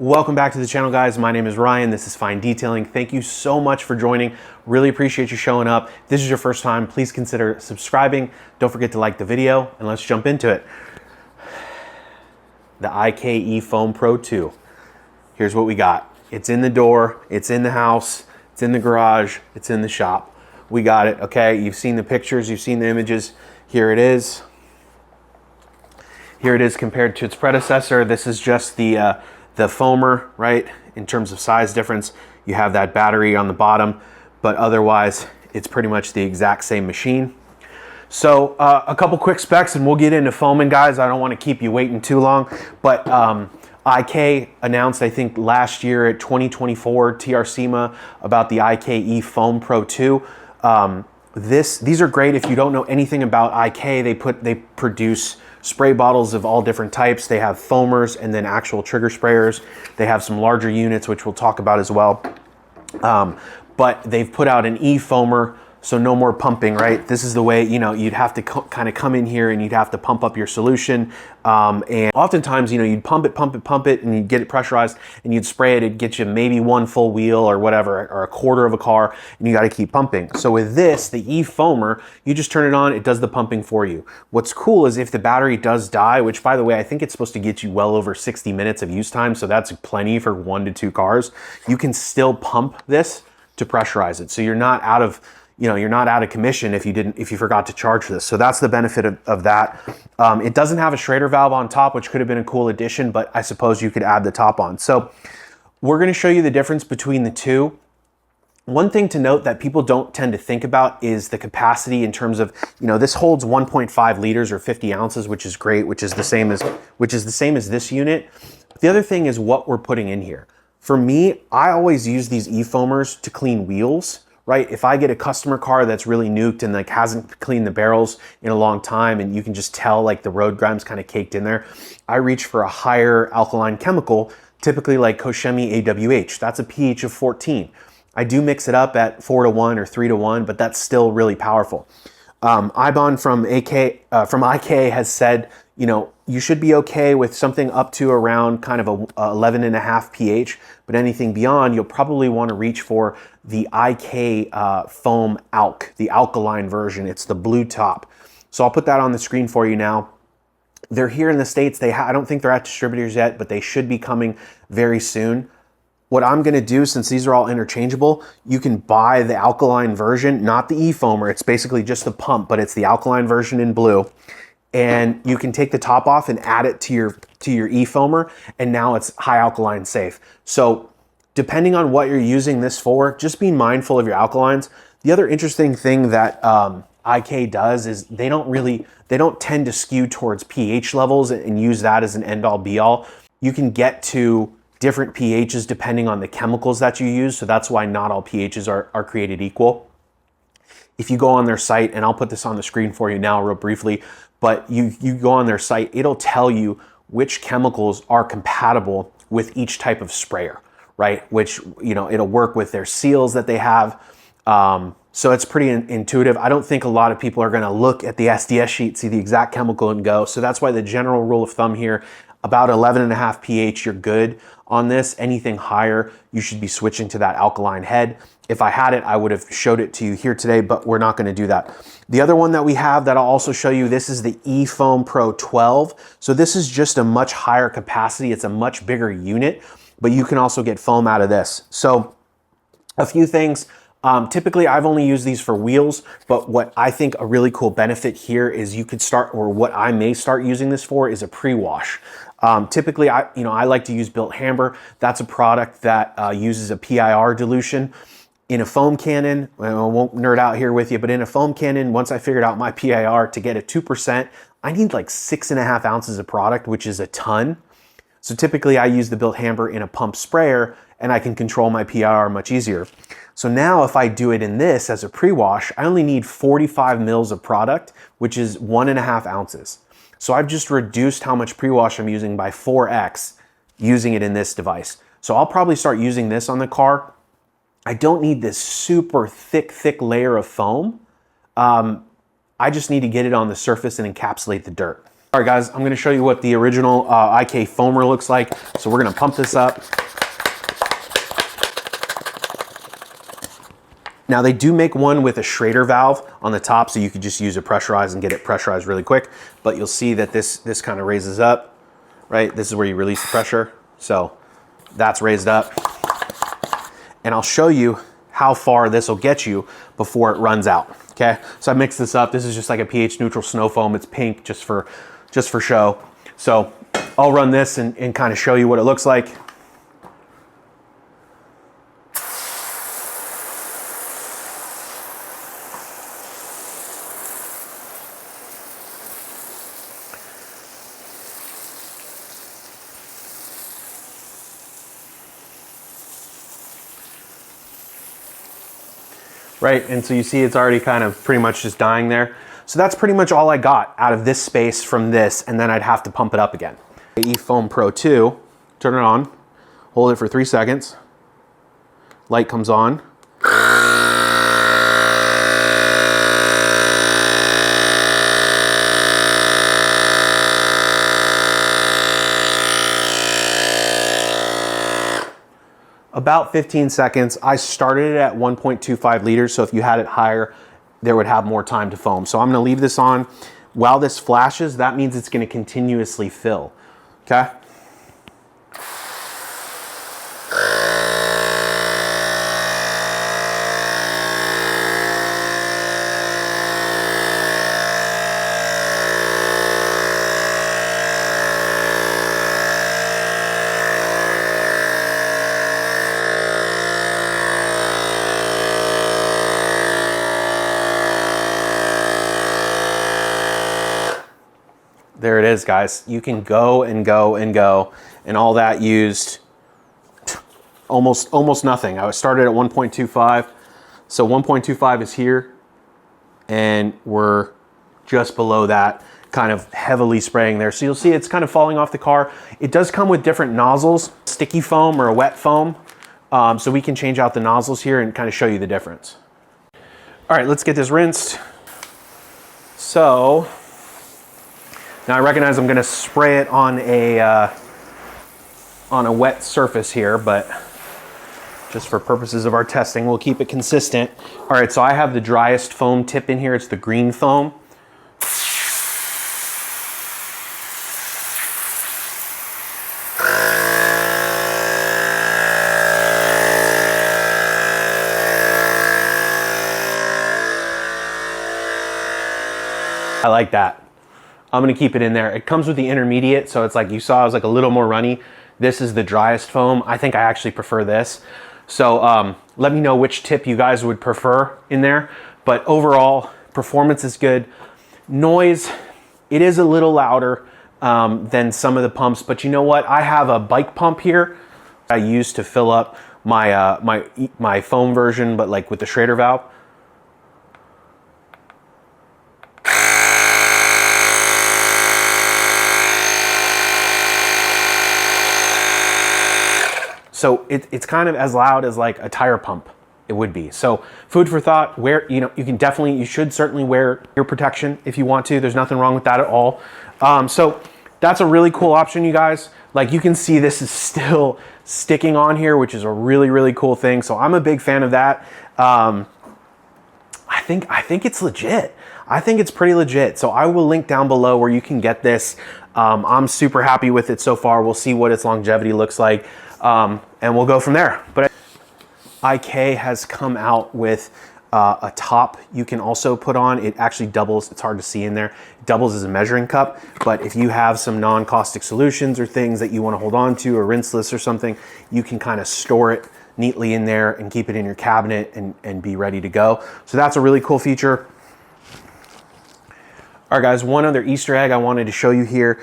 Welcome back to the channel, guys. My name is Ryan. This is Fine Detailing. Thank you so much for joining. Really appreciate you showing up. If this is your first time, please consider subscribing. Don't forget to like the video, and let's jump into it. The IKE Foam Pro 2. Here's what we got. It's in the door, it's in the house, it's in the garage, it's in the shop. We got it, okay? You've seen the pictures, you've seen the images. Here it is. Here it is compared to its predecessor. This is just the foamer, right? In terms of size difference, you have that battery on the bottom, but otherwise it's pretty much the exact same machine. So a couple quick specs and we'll get into foaming, guys. I don't want to keep you waiting too long, but IK announced, I think last year at 2024 TR-SEMA about the IKE Foam Pro 2. These are great if you don't know anything about IK. They produce spray bottles of all different types. They have foamers and then actual trigger sprayers. They have some larger units, which we'll talk about as well. But they've put out an e-foamer, so no more pumping, right? This is the way, you know, you'd have to kind of come in here and you'd have to pump up your solution. And oftentimes, you know, you'd pump it, and you'd get it pressurized and you'd spray it. It'd get you maybe one full wheel or whatever, or a quarter of a car, and you got to keep pumping. So with this, the e-foamer, you just turn it on, it does the pumping for you. What's cool is if the battery does die, which by the way, I think it's supposed to get you well over 60 minutes of use time. So that's plenty for 1 to 2 cars. You can still pump this to pressurize it. So you're not out of, you're not out of commission if you forgot to charge this. So that's the benefit of that. It doesn't have a Schrader valve on top, which could have been a cool addition, but I suppose you could add the top on. So we're going to show you the difference between the two. One thing to note that people don't tend to think about is the capacity in terms of, this holds 1.5 liters or 50 ounces, which is great, which is the same as this unit. The other thing is what we're putting in here. For me, I always use these e-foamers to clean wheels. Right? If I get a customer car that's really nuked and like hasn't cleaned the barrels in a long time, and you can just tell like the road grime's kind of caked in there, I reach for a higher alkaline chemical, typically like Koshemi AWH. That's a pH of 14. I do mix it up at 4 to 1 or 3 to 1, but that's still really powerful. Ibon from IK has said, you should be okay with something up to around kind of a 11.5 pH, but anything beyond, you'll probably want to reach for the IK Foam Alk, the alkaline version. It's the blue top. So I'll put that on the screen for you now. They're here in the States. I don't think they're at distributors yet, but they should be coming very soon. What I'm going to do, since these are all interchangeable, you can buy the alkaline version, not the e-foamer. It's basically just the pump, but it's the alkaline version in blue. And you can take the top off and add it to your e-foamer, and now it's high alkaline safe. So depending on what you're using this for, just be mindful of your alkalines. The other interesting thing that IK does is they don't tend to skew towards pH levels and use that as an end-all be-all. You can get to different pHs depending on the chemicals that you use, so that's why not all pHs are created equal. If you go on their site, and I'll put this on the screen for you now real briefly, but you go on their site, it'll tell you which chemicals are compatible with each type of sprayer, right? Which, it'll work with their seals that they have. So it's pretty intuitive. I don't think a lot of people are gonna look at the SDS sheet, see the exact chemical and go. So that's why the general rule of thumb here, about 11.5 pH, you're good on this. Anything higher, you should be switching to that alkaline head. If I had it, I would have showed it to you here today, but we're not gonna do that. The other one that we have that I'll also show you, this is the e-Foam Pro 12. So this is just a much higher capacity. It's a much bigger unit, but you can also get foam out of this. So a few things. Typically, I've only used these for wheels, but what I think a really cool benefit here is you could start, or what I may start using this for, is a pre-wash. Typically, I like to use Built Hamber. That's a product that uses a PIR dilution. In a foam cannon, I won't nerd out here with you, but in a foam cannon, once I figured out my PIR, to get a 2%, I need like 6.5 ounces of product, which is a ton. So typically I use the Built Hamber in a pump sprayer, and I can control my PIR much easier. So now if I do it in this as a pre-wash, I only need 45 mils of product, which is 1.5 ounces. So I've just reduced how much pre-wash I'm using by 4x using it in this device. So I'll probably start using this on the car. I don't need this super thick layer of foam. I just need to get it on the surface and encapsulate the dirt. All right, guys, I'm gonna show you what the original IK foamer looks like. So we're gonna pump this up. Now they do make one with a Schrader valve on the top, so you could just use a pressurized and get it pressurized really quick. But you'll see that this kind of raises up, right? This is where you release the pressure. So that's raised up. And I'll show you how far this will get you before it runs out, okay? So I mixed this up. This is just like a pH neutral snow foam. It's pink just for show. So I'll run this and kind of show you what it looks like. Right, and so you see it's already kind of pretty much just dying there. So that's pretty much all I got out of this space from this, and then I'd have to pump it up again. eFoam Pro 2, turn it on, hold it for 3 seconds, light comes on. About 15 seconds. I started it at 1.25 liters, so if you had it higher, there would have more time to foam. So I'm gonna leave this on. While this flashes, that means it's gonna continuously fill, okay? There it is, guys. You can go and go and go, and all that used almost nothing. I started at 1.25, so 1.25 is here, and we're just below that, kind of heavily spraying there. So you'll see it's kind of falling off the car. It does come with different nozzles, sticky foam or a wet foam, so we can change out the nozzles here and kind of show you the difference. All right, let's get this rinsed. So now I recognize I'm gonna spray it on a wet surface here, but just for purposes of our testing, we'll keep it consistent. All right, so I have the driest foam tip in here. It's the green foam. I like that. I'm gonna keep it in there. It comes with the intermediate, so it's like you saw, it was like a little more runny. This is the driest foam. I think I actually prefer this. So let me know which tip you guys would prefer in there. But overall, performance is good. Noise, it is a little louder than some of the pumps, but you know what? I have a bike pump here I use to fill up my my foam version, but like with the Schrader valve. So it's kind of as loud as like a tire pump it would be. So food for thought, you should certainly wear ear protection if you want to. There's nothing wrong with that at all. So that's a really cool option, you guys. Like you can see this is still sticking on here, which is a really, really cool thing. So I'm a big fan of that. I think it's legit. I think it's pretty legit. So I will link down below where you can get this. I'm super happy with it so far. We'll see what its longevity looks like. And we'll go from there. But IK has come out with a top you can also put on. It actually doubles, it's hard to see in there, it doubles as a measuring cup. But if you have some non-caustic solutions or things that you want to hold on to, or rinseless or something, you can kind of store it neatly in there and keep it in your cabinet and be ready to go. So that's a really cool feature. All right, guys, one other Easter egg I wanted to show you here.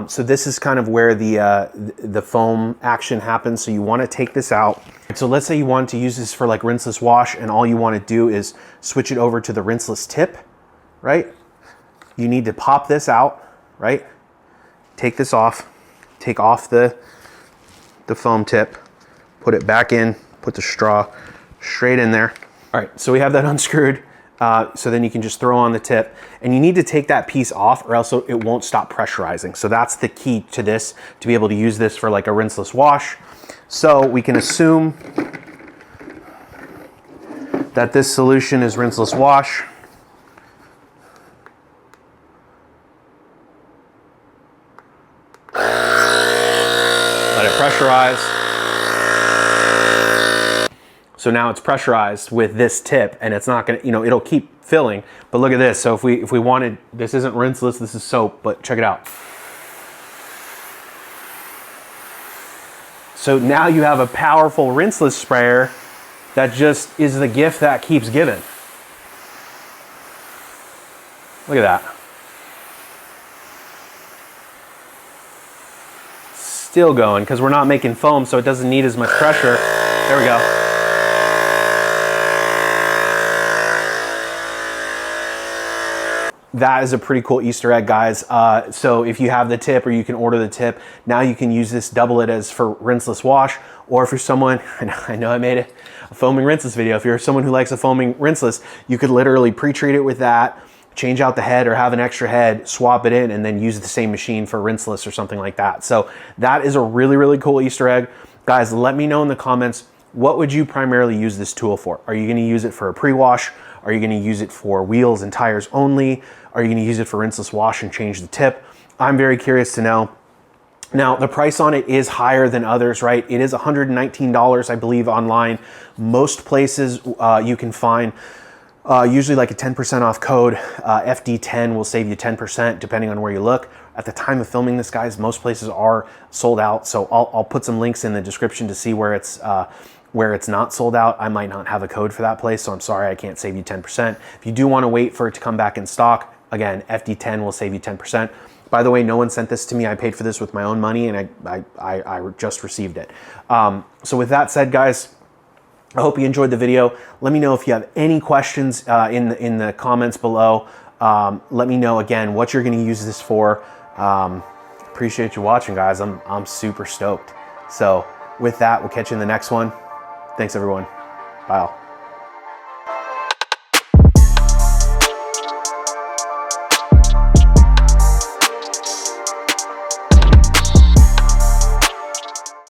So this is kind of where the foam action happens. So you want to take this out. So let's say you want to use this for like rinseless wash, and all you want to do is switch it over to the rinseless tip, right? You need to pop this out, right? Take this off, take off the foam tip, put it back in, put the straw straight in there. All right, so we have that unscrewed. So then you can just throw on the tip, and you need to take that piece off or else it won't stop pressurizing. So that's the key to this, to be able to use this for like a rinseless wash. So we can assume that this solution is rinseless wash. Let it pressurize. So now it's pressurized with this tip, and it's not gonna, it'll keep filling, but look at this. So if we wanted, this isn't rinseless, this is soap, but check it out. So now you have a powerful rinseless sprayer that just is the gift that keeps giving. Look at that. Still going, because we're not making foam, so it doesn't need as much pressure. There we go. That is a pretty cool Easter egg, guys. So if you have the tip, or you can order the tip, now you can use this, double it as for rinseless wash. Or if you're someone, I know I made a foaming rinseless video. If you're someone who likes a foaming rinseless, you could literally pre-treat it with that, change out the head or have an extra head, swap it in, and then use the same machine for rinseless or something like that. So that is a really, really cool Easter egg. Guys, let me know in the comments, what would you primarily use this tool for? Are you gonna use it for a pre-wash? Are you gonna use it for wheels and tires only? Are you gonna use it for rinseless wash and change the tip? I'm very curious to know. Now, the price on it is higher than others, right? It is $119, I believe, online. Most places you can find usually like a 10% off code. FD10 will save you 10% depending on where you look. At the time of filming this, guys, most places are sold out. So I'll put some links in the description to see where it's not sold out. I might not have a code for that place, so I'm sorry I can't save you 10%. If you do want to wait for it to come back in stock, again, FD10 will save you 10%. By the way, no one sent this to me. I paid for this with my own money, and I just received it. So with that said, guys, I hope you enjoyed the video. Let me know if you have any questions in the comments below. Let me know, again, what you're going to use this for. Appreciate you watching, guys. I'm super stoked. So with that, we'll catch you in the next one. Thanks, everyone. Bye all.